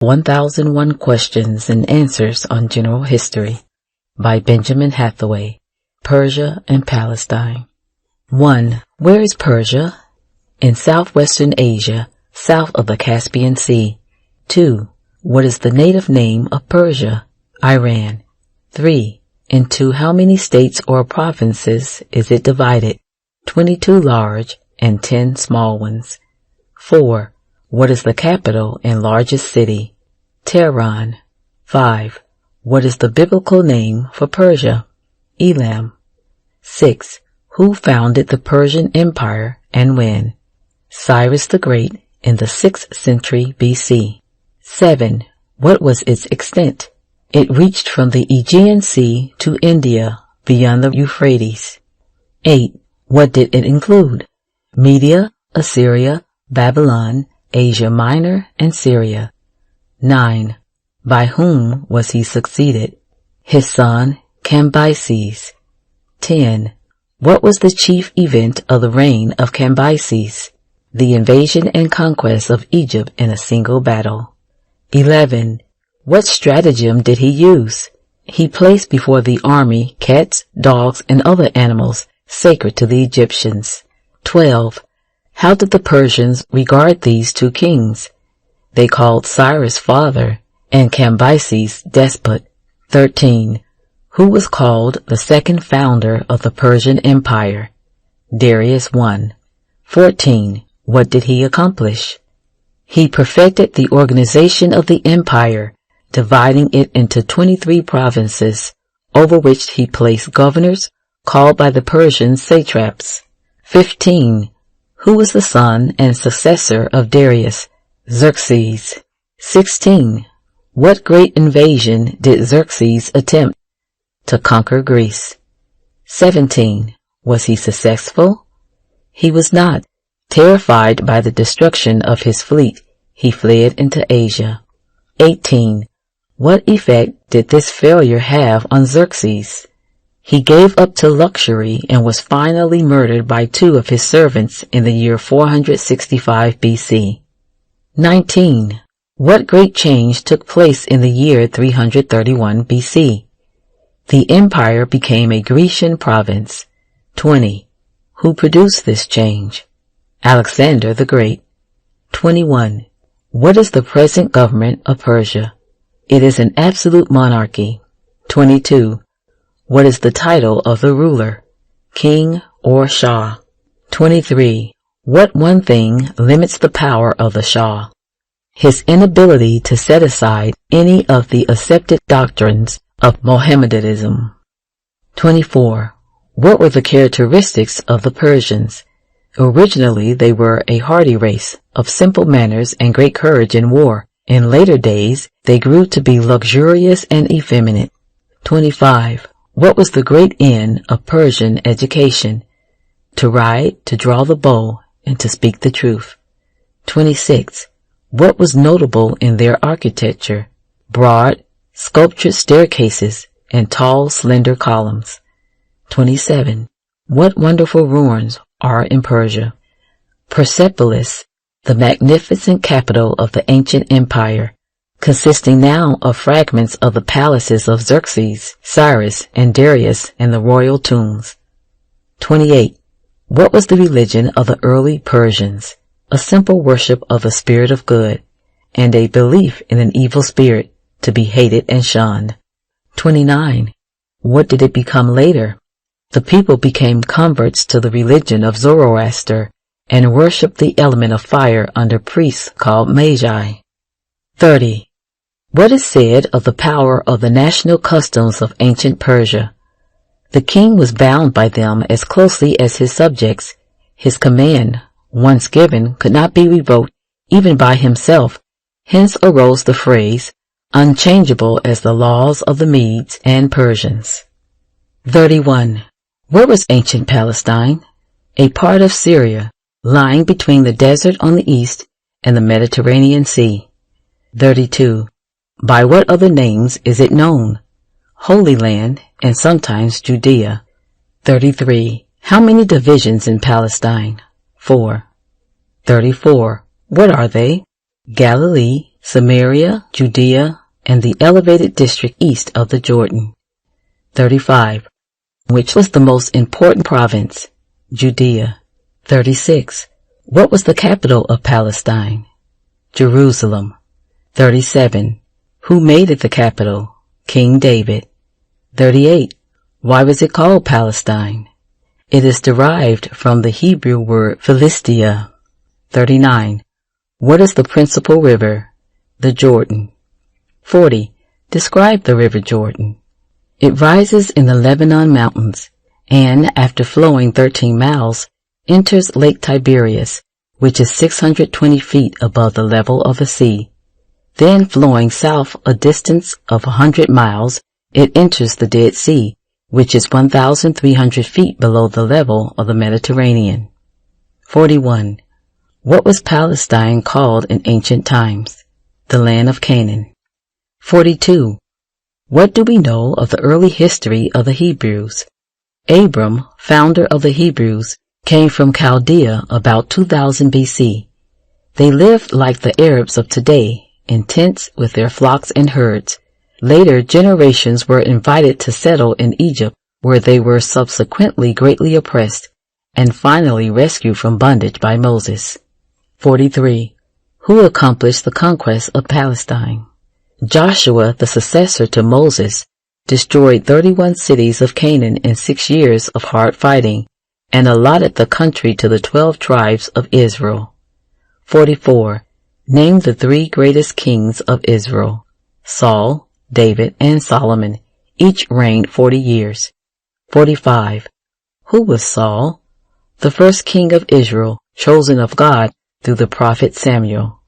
1001 Questions and Answers on General History by Benjamin Hathaway, Persia and Palestine. 1. Where is Persia? In southwestern Asia, south of the Caspian Sea. 2. What is the native name of Persia? Iran. 3. Into how many states or provinces is it divided? 22 large and 10 small ones. 4. What is the capital and largest city? Tehran. 5. What is the biblical name for Persia? Elam. 6. Who founded the Persian Empire and when? Cyrus the Great in the 6th century BC. 7. What was its extent? It reached from the Aegean Sea to India beyond the Euphrates. 8. What did it include? Media, Assyria, Babylon, Asia Minor, and Syria. 9. By whom was he succeeded? His son, Cambyses. 10. What was the chief event of the reign of Cambyses? The invasion and conquest of Egypt in a single battle. 11. What stratagem did he use? He placed before the army cats, dogs, and other animals sacred to the Egyptians. 12. How did the Persians regard these two kings? They called Cyrus father and Cambyses despot. 13. Who was called the second founder of the Persian Empire? Darius I. 14. What did he accomplish? He perfected the organization of the empire, dividing it into 23 provinces, over which he placed governors called by the Persian satraps. 15. Who was the son and successor of Darius? Xerxes. 16. What great invasion did Xerxes attempt? To conquer Greece. 17. Was he successful? He was not. Terrified by the destruction of his fleet, he fled into Asia. 18. What effect did this failure have on Xerxes? He gave up to luxury and was finally murdered by 2 of his servants in the year 465 BC. 19. What great change took place in the year 331 BC? The empire became a Grecian province. 20. Who produced this change? Alexander the Great. 21. What is the present government of Persia? It is an absolute monarchy. 22. What is the title of the ruler? King or Shah? 23. What one thing limits the power of the Shah? His inability to set aside any of the accepted doctrines of Mohammedanism. 24. What were the characteristics of the Persians? Originally, they were a hardy race of simple manners and great courage in war. In later days, they grew to be luxurious and effeminate. 25. What was the great end of Persian education? To ride, to draw the bow, and to speak the truth. 26. What was notable in their architecture? Broad, sculptured staircases and tall, slender columns. 27. What wonderful ruins are in Persia? Persepolis, the magnificent capital of the ancient empire, consisting now of fragments of the palaces of Xerxes, Cyrus, and Darius and the royal tombs. 28. What was the religion of the early Persians? A simple worship of the spirit of good, and a belief in an evil spirit to be hated and shunned. 29. What did it become later? The people became converts to the religion of Zoroaster and worshiped the element of fire under priests called Magi. 30. What is said of the power of the national customs of ancient Persia? The king was bound by them as closely as his subjects. His command, once given, could not be revoked even by himself. Hence arose the phrase, unchangeable as the laws of the Medes and Persians. 31. Where was ancient Palestine? A part of Syria, lying between the desert on the east and the Mediterranean Sea. 32. By what other names is it known? Holy Land and sometimes Judea. 33. How many divisions in Palestine? 4. 34. What are they? Galilee, Samaria, Judea, and the elevated district east of the Jordan. 35. Which was the most important province? Judea. 36. What was the capital of Palestine? Jerusalem. 37. Who made it the capital? King David. 38. Why was it called Palestine? It is derived from the Hebrew word Philistia. 39. What is the principal river? The Jordan. 40. Describe the River Jordan. It rises in the Lebanon mountains and, after flowing 13 miles, enters Lake Tiberias, which is 620 feet above the level of the sea. Then, flowing south a distance of 100 miles, it enters the Dead Sea, which is 1,300 feet below the level of the Mediterranean. 41. What was Palestine called in ancient times? The land of Canaan. 42. What do we know of the early history of the Hebrews? Abram, founder of the Hebrews, came from Chaldea about 2000 BC. They lived like the Arabs of today, in tents with their flocks and herds. Later generations were invited to settle in Egypt, where they were subsequently greatly oppressed, and finally rescued from bondage by Moses. 43. Who accomplished the conquest of Palestine? Joshua, the successor to Moses, destroyed 31 cities of Canaan in 6 years of hard fighting, and allotted the country to the 12 tribes of Israel. 44. Name the 3 greatest kings of Israel. Saul, David, and Solomon, each reigned 40 years. 45. Who was Saul? The first king of Israel, chosen of God through the prophet Samuel.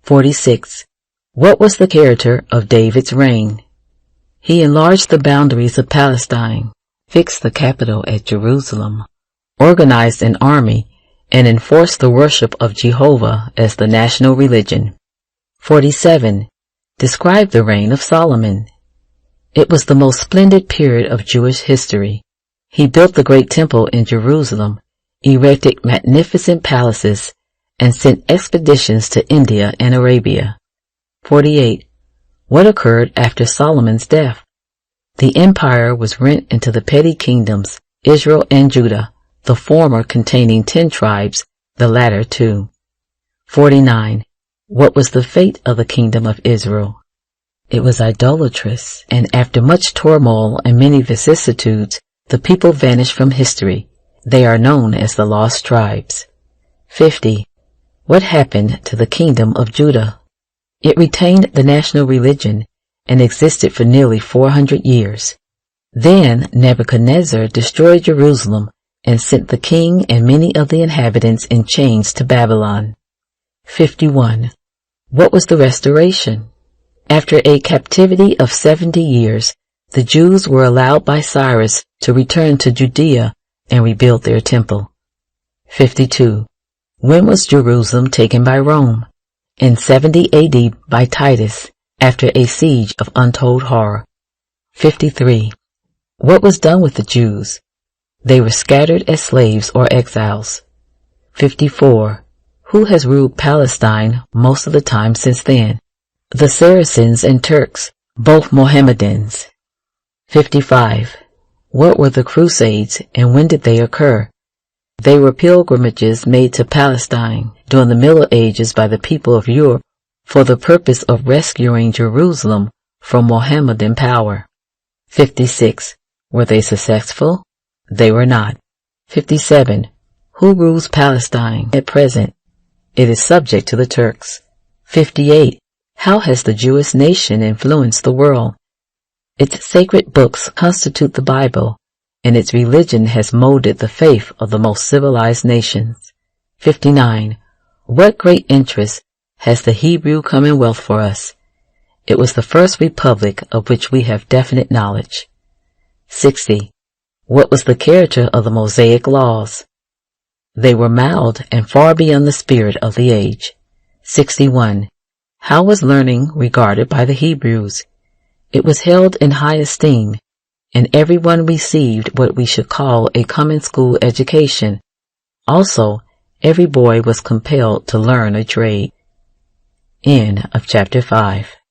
46. What was the character of David's reign? He enlarged the boundaries of Palestine, fixed the capital at Jerusalem, organized an army, and enforced the worship of Jehovah as the national religion. 47. Describe the reign of Solomon. It was the most splendid period of Jewish history. He built the great temple in Jerusalem, erected magnificent palaces, and sent expeditions to India and Arabia. 48. What occurred after Solomon's death? The empire was rent into the petty kingdoms, Israel and Judah, the former containing 10 tribes, the latter 2. 49. What was the fate of the kingdom of Israel? It was idolatrous, and after much turmoil and many vicissitudes, the people vanished from history. They are known as the lost tribes. 50. What happened to the kingdom of Judah? It retained the national religion and existed for nearly 400 years. Then Nebuchadnezzar destroyed Jerusalem and sent the king and many of the inhabitants in chains to Babylon. 51. What was the restoration? After a captivity of 70 years, the Jews were allowed by Cyrus to return to Judea and rebuild their temple. 52. When was Jerusalem taken by Rome? In 70 AD by Titus, after a siege of untold horror. 53. What was done with the Jews? They were scattered as slaves or exiles. 54. Who has ruled Palestine most of the time since then? The Saracens and Turks, both Mohammedans. 55. What were the Crusades and when did they occur? They were pilgrimages made to Palestine during the Middle Ages by the people of Europe for the purpose of rescuing Jerusalem from Mohammedan power. 56. Were they successful? They were not. 57. Who rules Palestine at present? It is subject to the Turks. 58. How has the Jewish nation influenced the world? Its sacred books constitute the Bible, and its religion has molded the faith of the most civilized nations. 59. What great interest has the Hebrew Commonwealth for us? It was the first republic of which we have definite knowledge. 60. What was the character of the Mosaic laws? They were mild and far beyond the spirit of the age. 61. How was learning regarded by the Hebrews? It was held in high esteem, and everyone received what we should call a common school education. Also, every boy was compelled to learn a trade. End of chapter 5.